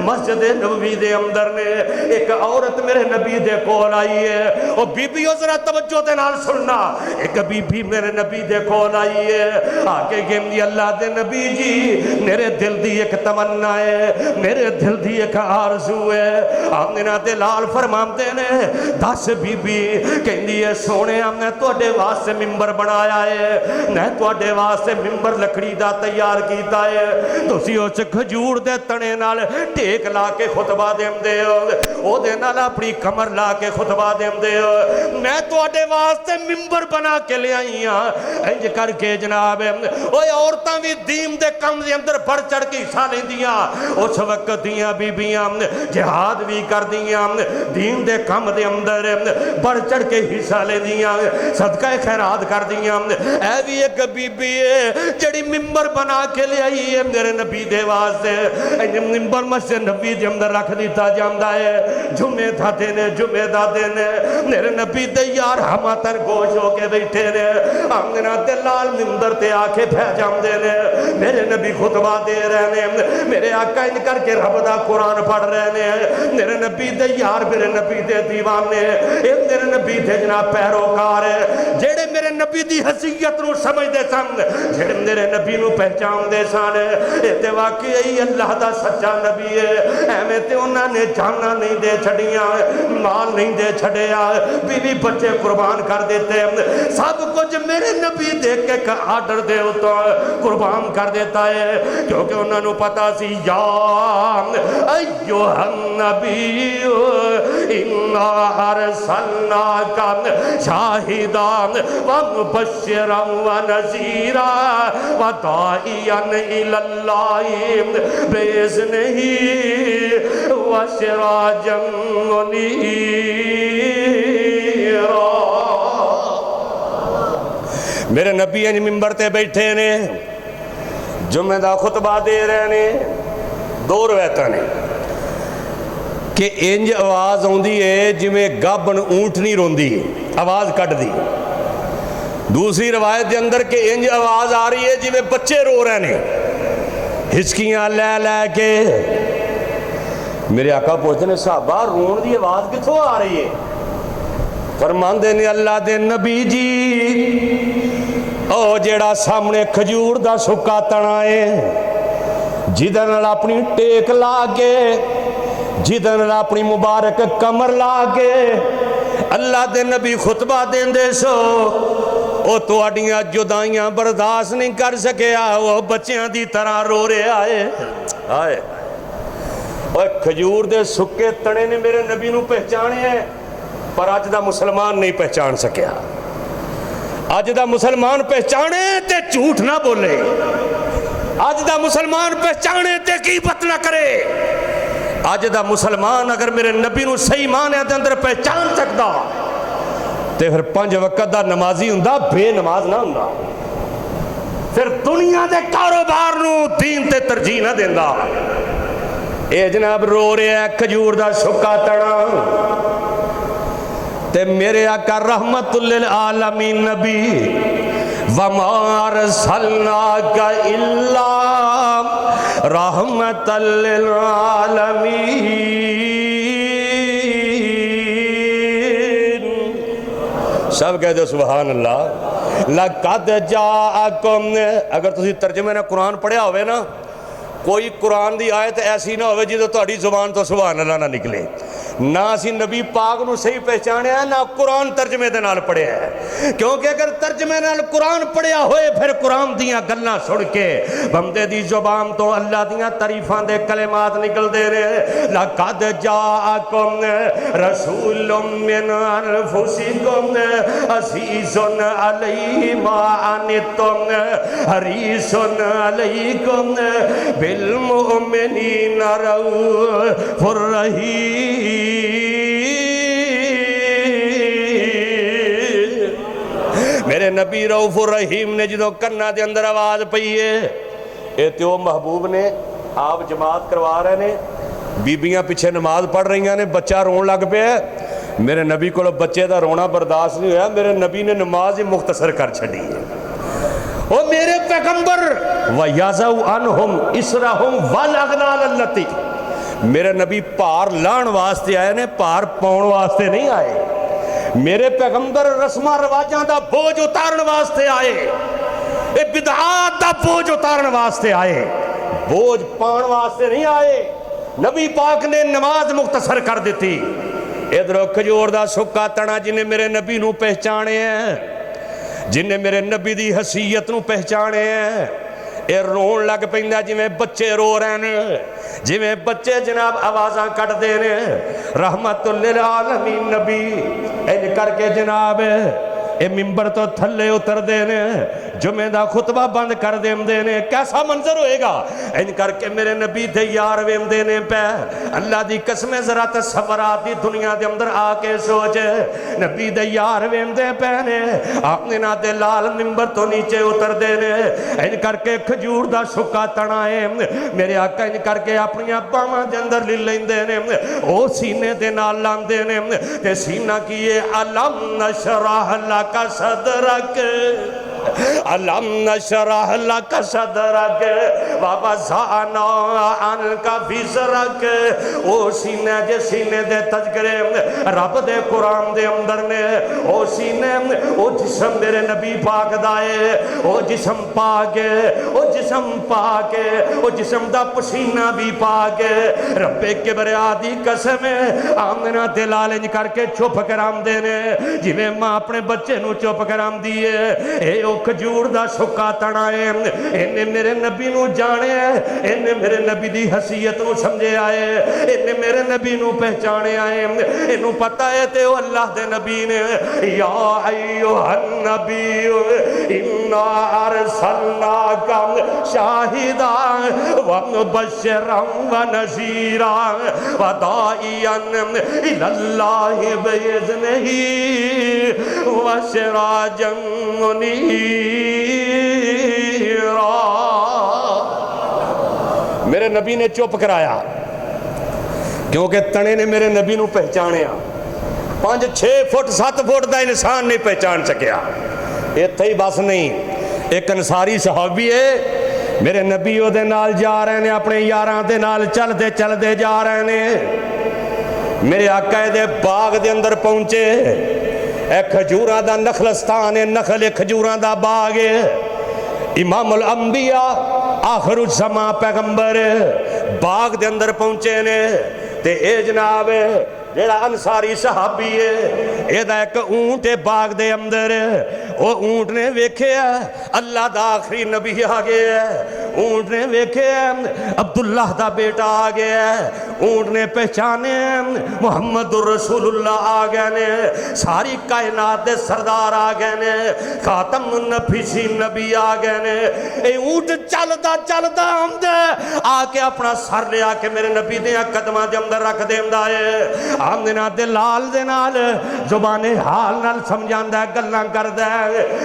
مسجد نبوی دے اندر نے ایک عورت میرے نبی دے کول آئی ہے، او بی بی ذرا توجہ دے نال سننا، ایک بی بی میرے نبی دے کول آئی ہے، آکے کہندی اللہ دے نبی جی میرے دل دی ایک تمنا ہے، میرے دل دی ایک آرزو ہے۔ آمنہ تے لال فرماندے نے دس بی بی، کہندی ہے سونے میں تواڈے واسطے ممبر بنایا ہے، میں تواڈے واسطے ممبر لکڑی دا تیار کیتا ہے، تسی اس کھجور دے تنے نال ٹیک لا کے خطبہ دیندے ہو، او دے نال اپنی کمر لا کے خطبہ دیندے ہو، میں تواڈے واسطے ممبر بنا کے لے آئی ہاں۔ انج کر کے جناب اوے عورتاں بھی دین دے کم دے اندر بڑھ چڑھ کے حصہ لیندیاں، اس وقت دیاں بیبیاں جہاد بھی کر دیاں، دین دے کم دے اندر بڑھ چڑھ کے حصہ لیندیاں، صدقہ خیرات کر دیاں۔ اے بھی ایک بی بی ہے جڑی ممبر بنا کے لے آئی ہے میرے نبی دے واسطے، ممبر مسجد نبی دے اندر رکھ دیتا جاندا ہے، جمعے دا دن ہے، جمعے دا دن ہے، میرے نبی دے یار ہماتر گوش ہو کے بیٹھے نے، آمنہ تے لال ممبر تے آ کے پہ جاندے نے، میرے نبی خطبہ دے رہے نے، میرے آقا ان کر کے رب دا قرآن پڑھ رہے نے، میرے نبی دے یار میرے نبی دے دیوانے، میرے نبی دے جناب پیروکار ہے، جیڑے میرے نبی دی حیثیت نو سمجھ دے سن، جیڑے میرے نبی نو پہچان دے سن، تے واقعی اللہ دا سچا نبی ہے، ایویں تے انہاں نے جانا نہیں دے چھڑیاں، مال نہیں دے چھڑیا، بیوی بچے قربان کر دیتے، سب کچھ میرے نبی دیکھ کے آرڈر دے ہوتا قربان کر دیتا ہے، کیونکہ انہوں نے پتا سی یا ایوہ النبی انا ارسلناک شاہدان ومبشرا ونذیرا وداعیا الاللہ باذنہ وسراجا منیرا۔ میرے نبی انج ممبر تے بیٹھے نے، جمعہ دا خطبہ دے رہے نے، دو روایتاں نے کہ انج آواز ہوندی ہے جویں گابن اونٹ نہیں روندی، آواز کٹ دی۔ دوسری روایت دے اندر کہ انج آواز آ رہی ہے جویں بچے رو رہے نے، ہچکیاں لے لے کے۔ میرے آقا پوچھتے ہیں صحابہ رون دی آواز کتھوں آ رہی ہے؟ فرماندے نے اللہ دے نبی جی او جیڑا سامنے کھجور دا سکا تنا ہے، جدن اپنی ٹیک لا کے، جدن اپنی مبارک کمر لا کے اللہ دے نبی خطبہ دین دے سو، او تو اڈیاں جدائیاں برداشت نہیں کر سکیا، وہ بچیاں دی طرح رو رہے آئے آئے۔ اور کھجور دے سکے تنے نے میرے نبی نو پہچانے ہیں، پر آج دا مسلمان نہیں پہچان سکیا۔ آج دا مسلمان پہچانے تے جھوٹ نہ بولے، آج دا مسلمان پہچانے تے غیبت نہ کرے، آج دا مسلمان اگر میرے نبی نو صحیح معنی دے اندر پہچان سکتا تے پھر 5 وقت دا نمازی ہوندا، بے نماز نہ ہوندا، پھر دنیا دے کاروبار نو دین تے ترجیح نہ دیندا۔ اے جناب رو رہے ہیں کھجور دا سکا تڑا، تے میرے آقا رحمت للعالمین نبی وَمَا أَرْسَلْنَاكَ إِلَّا رَحْمَةً لِلْعَالَمِينَ۔ سب کہہ دو سبحان اللہ۔ لَقَدْ جَاءَكُمْ، اگر تسی ترجمے نے قرآن پڑھیا ہوئے نا، کوئی قرآن دی آیت ایسی نہ ہوئے جدو تہاڈی زبان تو سبحان اللہ نہ نکلے، نہ اسی نبی پاک نو صحیح پہچانے ہیں نہ قرآن ترجمے دے نال پڑھیا ہے، کیونکہ اگر ترجمے نال قرآن پڑھیا ہوئے پھر قرآن دیاں گلاں سن کے بندے دی زبان تو اللہ دیاں تعریفاں دے کلمات نکل دے رہے۔ لقد جاءکم رسول من انفسکم عزیز علیہ ما عنتم حریص علیکم بالمؤمنین رؤوف الرحیم۔ میرے نبی رؤوف الرحیم نے جدو کرنا دے اندر آواز پئی ہے، اے تیو محبوب نے آپ جماعت کروا رہے نے، بیبیاں پیچھے نماز پڑھ رہی ہیں نے، بچہ رون لگ پہ ہے، میرے نبی کو بچے دا رونا برداشت نہیں ہویا، میرے نبی نے نماز ہی مختصر کر چھڑی ہے۔ او میرے پیغمبر وَيَزَوْ عَنْهُمْ إِسْرَهُمْ وَالْأَغْلَالَ الَّتِي، میرے نبی پار لان واسطے آئے نے، پار پاؤن واسطے نہیں آئے۔ میرے پیغمبر رسمہ رواجاں دا بوجھ اتارن واسطے آئے، اے بدعات دا بوجھ اتارن واسطے آئے، بوجھ پاؤن واسطے نہیں آئے۔ نبی پاک نے نماز مختصر کر دیتی۔ ادھر کھجور دا سکا تنا جنہیں میرے نبی نو پہچانے ہیں، جنہیں میرے نبی دی حیثیت نو پہچانے ہیں، اے رون لگ پیندا جویں بچے رو رہے ہیں، جویں بچے جناب آوازاں کٹ دے نے۔ رحمت للعالمین نبی ان کر کے جناب اے ممبر تو تھلے اتر دینے، جمعہ دا خطبہ بند کر دینے، کیسا منظر ہوئے گا؟ ان کر کے میرے نبی دے یار ویم دینے پہ اللہ دی قسمیں ذرا تصورات دی دنیا دے اندر آکے سوچے، نبی دے یار ویم دے پہنے آمنہ دے لال ممبر تو نیچے اتر دینے، ان کر کے کھجور دا شکا تنائے میرے آقا ان کر کے اپنی باواں دے اندر لی لین دینے، او سینے دے نال لان دینے تے سینہ کیے علم نشرح لک صدرک، علم نشرح لک صدرک ووضعنا عنک وزرک۔ او سینے جے سینے دے تذکرے رب دے قرآن دے اندر نے، او سینے او جسم میرے نبی پاک دائے، او جسم پاک ہے، او جسم پاک ہے، او جسم دا پسینہ بھی پاک ہے۔ رب کبریا دی قسم آمنہ دلال انج کر کے چھپ کرام دینے جویں ماں اپنے بچے نو چپ کرام دیئے۔ اے او کھجور دا سکا تنائے، انہیں میرے نبی نو جانے، انہیں میرے نبی دی حیثیت نو سمجھے آئے، انہیں میرے نبی نو پہچانے آئے، انہوں پتہ ہے تے او اللہ دے نبی نے یا ایوہ النبی انا ارسلناک شاہدا ومبشرا ونذیرا وداعیا الاللہ باذنہ وسراجا منیرا۔ میرے نبی نے چپ کرایا کیونکہ تنے نے میرے نبی نو پہچانیا، 5 6 فٹ 7 فٹ دا انسان نہیں پہچان سکیا۔ اتھے ہی بس نہیں، ایک انصاری صحابی ہے میرے نبی او دے نال جا رہے نے، اپنے یاراں دے نال چل دے جا رہے نے، میرے آقا دے باغ دے اندر پہنچے، اے کھجوراں دا نخلستان ہے، نخل کھجوراں دا باغ ہے، امام الانبیاء آخر الزمان پیغمبر باغ دے اندر پہنچے نے تے اے جناب جیڑا انصاری صحابی ہے اے دا ایک اونٹ باغ دے اندر، او اونٹ نے ویکھے اللہ دا آخری نبی آگے ہے، اونٹ نے ویکھے عبداللہ دا بیٹا آگے ہے، اونٹ نے پہچانے محمد الرسول اللہ آگے نے، ساری کائنات دے سردار آگے نے، خاتم النبی نبی آگے نے۔ اے اونٹ چلدا آمدے آکے اپنا سر لے آکے میرے نبی دے قدمہ دے اندر رکھ دے امدائے، آمدنا دے لال دے نال زبان حال نال سمجھاندہ ہے، گلناں کردہ ہے۔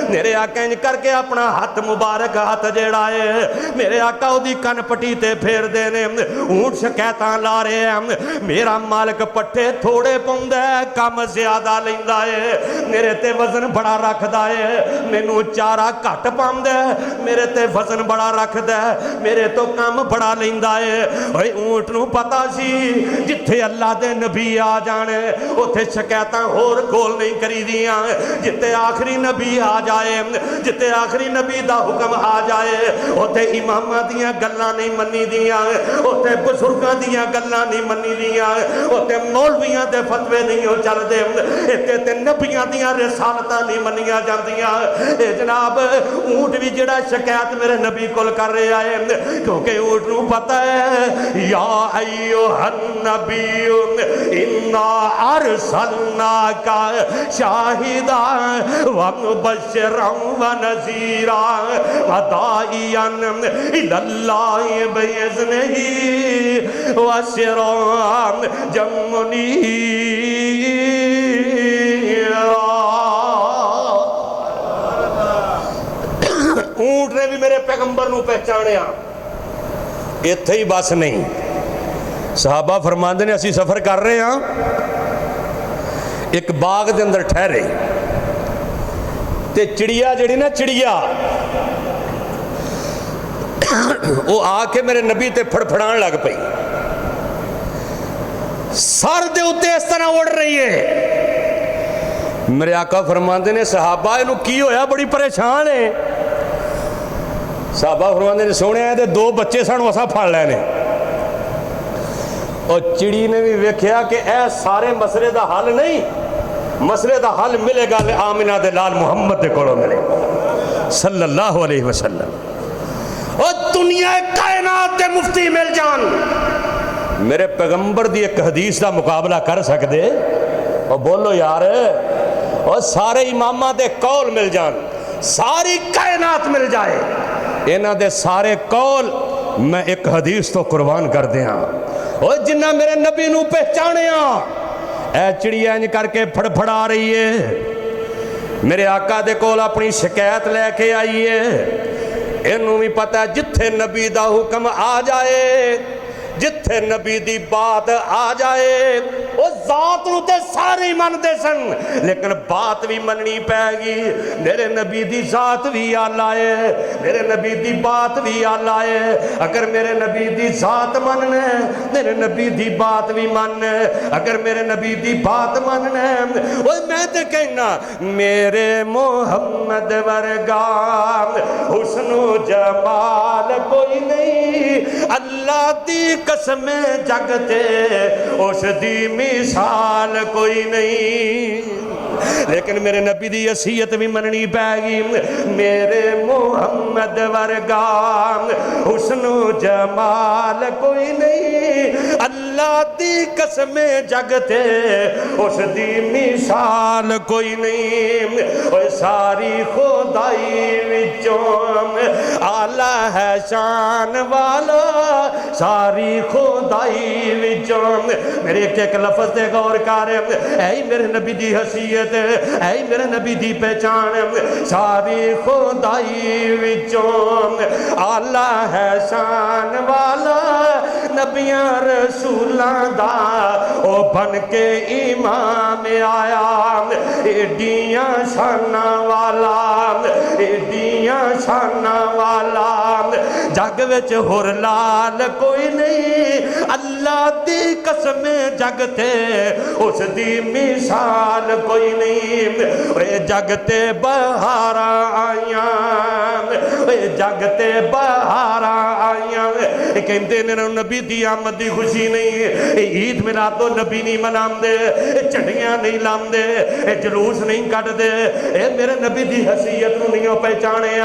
میرے آقا انج کر کے اپنا ہاتھ مبارک ہاتھ جیڑا ہے میرے آقا او دی کن پٹی تے پھیر دینے، اونٹ شکایتاں لا رہے ہیں، میرا مالک پٹھے تھوڑے پوندہ ہے، کم زیادہ لیندہ ہے، میرے تے وزن بڑا رکھ دائے، میں نو چارہ کٹ پاندہ ہے، میرے تے وزن بڑا رکھ دائے، میرے تو کم بڑا لیندہ ہے۔ اونٹ نو پتا سی جتھے اللہ دے نبی آ جانے اتھے شکایتاں ہور کول نہیں کری دیاں، جتے آخری نبی آ جائے، جتے آخری نبی دا حکم آ جائے اتھے امامہ دیاں گلاں نہیں منی دیاں، اتھے بزرگاں دیاں گلاں نہیں منی دیاں، اتھے مولویاں دے فتوے نہیں ہو چل دے، اتھے نبیاں دیاں رسالتاں نہیں منیاں جاندیاں۔ اے جناب اونٹ بھی جڑا شکایت میرے نبی کول کر رہے آئے کیونکہ اونٹ نو پتہ ہے یا ایوہ النبی انا ارسلناک شاہدا ومبشرا ونذیرا وداعیا الاللہ باذنہ وسراجا منیرا۔ اونٹ نے بھی میرے پیغمبر نو پہچانیا۔ اتھے ہی بس نہیں، صحابہ فرماندے نے اسی سفر کر رہے ہیں، ایک باغ دے اندر ٹھہرے تے چڑیا جڑی نا چڑیا وہ آ کے میرے نبی تے پھڑپھڑان لگ پئی سر دے اتے اس طرح اڑ رہی ہے میرے آقا فرماندے نے صحابہ انہوں کی ہویا بڑی پریشان ہے صحابہ فرماندے نے سونے آئے دے 2 بچے سن وسا پھڑ لینے اور چڑی نے بھی ویکھیا کہ اے سارے مسئلے دا حل نہیں مسئلے دا حل ملے گا آمنہ دے لال محمد دے کولوں ملے صلی اللہ علیہ وسلم اور دنیا کائنات دے مفتی مل جان میرے پیغمبر دی ایک حدیث دا مقابلہ کر سکتے اور بولو یار اور سارے امامہ دے قول مل جان ساری کائنات مل جائے انہاں دے سارے قول میں ایک حدیث تو قربان کر دیاں اور جنہ میرے نبی نو پہچانیاں اے چڑیا انج کر کے پھڑ پھڑا رہی ہے میرے آقا دے کول اپنی شکایت لے کے آئی ہے انہوں بھی پتہ جتھے نبی دا حکم آ جائے جتھے نبی دی بات آ جائے وہ ذات نو تے سارے من دے سن لیکن بات بھی مننی پے گی میرے نبی دی ذات بھی آلہ ہے میرے نبی دی بات بھی آلہ ہے اگر میرے نبی دی ذات مننے میرے نبی دی بات بھی مننے اگر میرے نبی دی بات مننے وہ میں تے کہنا میرے محمد ورگا حسن و جمال کوئی نہیں اللہ دی قسم جگتے اس دی مثال کوئی نہیں لیکن میرے نبی دی وصیت بھی مننی پے گی میرے محمد ورگا حسن و جمال کوئی نہیں اللہ دی قسم جگتے اس دی مثال کوئی نہیں ساری خدائی وچوں آلہ ہے شان والا ساری خدائی وچوں میرے ایک لفظ تے غور کر اے میرے نبی دی حیثیت اے میرے نبی دی پہچان ساری خدائی وچوں آلہ ہے شان والا نبیاں رسولاں دا او بن کے امام آیا ایڈیاں شاناں والا ایڈیاں شاناں والا جگ وچ ہور لال کوئی نہیں اللہ دی قسم جگتے اس دی مثال کوئی نہیں اے جگتے بہاراں آئیاں اے جگتے بہاراں آئیاں کہندے نے نبی دی آمد دی خوشی نہیں عید میلاد نبی نہیں مناندے چڑیاں نہیں لاندے جلوس نہیں کٹ دے اے میرے نبی دی حیثیت نو نہیں پہچانے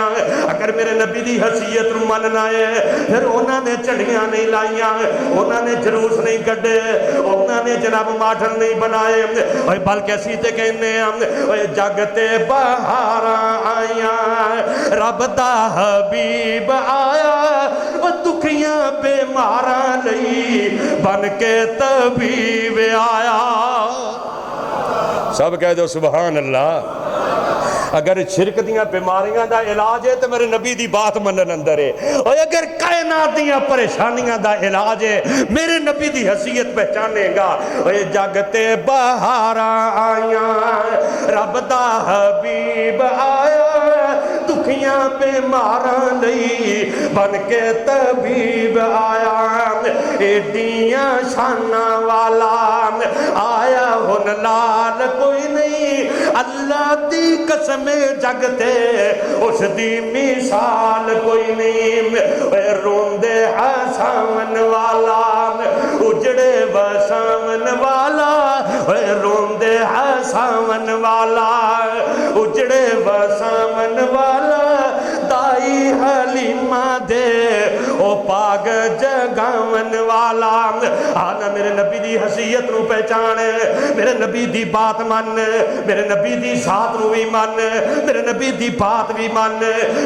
اگر میرے نبی دی حیثیت نو مننا ہے پھر انہاں نے چڑیاں نہیں لائیاں انہاں نے جلوس نہیں کٹے انہاں نے جناب ماڈل نہیں بنائے اوے بلکہ اسی تے کہنے اوے جگتے بہاراں آئیاں رب دا حبیب آیا او دکھیاں بیماراں لئی بن کے طبیب آیا سب کہہ دو سبحان اللہ اگر شرک دیاں بیماریاں دا علاج ہے تو میرے نبی دی بات منن اندر ہے اور اگر کائنات دیاں پریشانیاں دا علاج ہے میرے نبی دی حیثیت پہچانے گا اے جگتے بہاراں آئیاں رب دا حبیب آیا دکھیاں بیماراں لئی بن کے طبیب آیا ایڈیاں شاناں والا آیا ہن لال کوئی نہیں اللہ دی قسم جگتے اس دی مثال کوئی نہیں اے روندے ہساون والا اجڑے بساون والا اے روندے ہساون والا اجڑے بساون والا دائی حلیمہ دے او پاگ جگاون والا آنا میرے نبی دی حیثیت نو پہچانے میرے نبی دی بات من میرے نبی دی ذات نو بھی من میرے نبی دی بات بھی من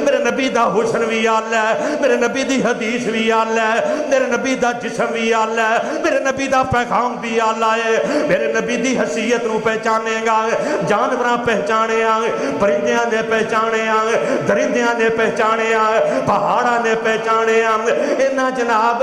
میرے نبی دا حسن بھی آل ہے میرے نبی دی حدیث بھی آل ہے میرے نبی دا جسم بھی آل ہے میرے نبی دا پیغام بھی آل ہے میرے نبی دی حیثیت نو پہچانے گا جانوراں پہچانے آئے پرندیاں نے پہچانے آئے درندیاں نے پہچانے آئے پہاڑاں نے پہچانے آئے انہاں جناب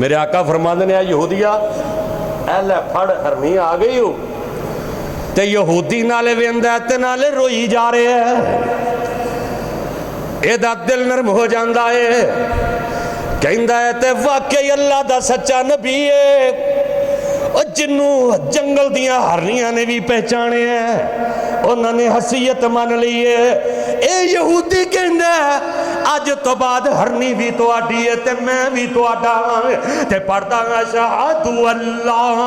میرے آقا فرماندے نے یہودیا اے لے پھڑ ہرنی آ گئی ہو تے یہودی نالے ویندا تے نالے روئی جا رہے ہے اے دا دل نرم ہو جاندا ہے کہندا ہے تے واقعی اللہ دا سچا نبی ہے اور جنوں جنگل دیاں ہرنیاں نے بھی پہچانے ہیں انہوں نے حسیت مان لی ہے اے یہودی کہندا ہے آج تو بعد ہرنی بھی تو آڈی ہے تے میں بھی تو آڈا تے پڑھتا گا شہادو اللہ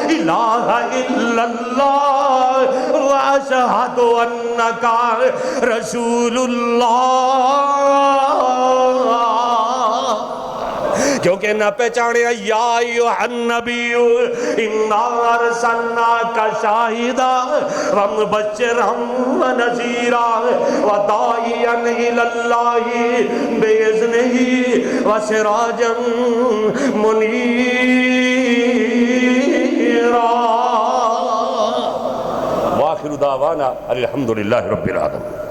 الہ الا اللہ و شہادو انکا رسول اللہ کیونکہ نہ پہچانے یا ایوہ النبی انا ارسلناک شاہدا ومبشرا ونذیرا وداعیا الی اللہ باذنہ وسراجا منیرا وآخر دعوانا الحمدللہ رب العالمین.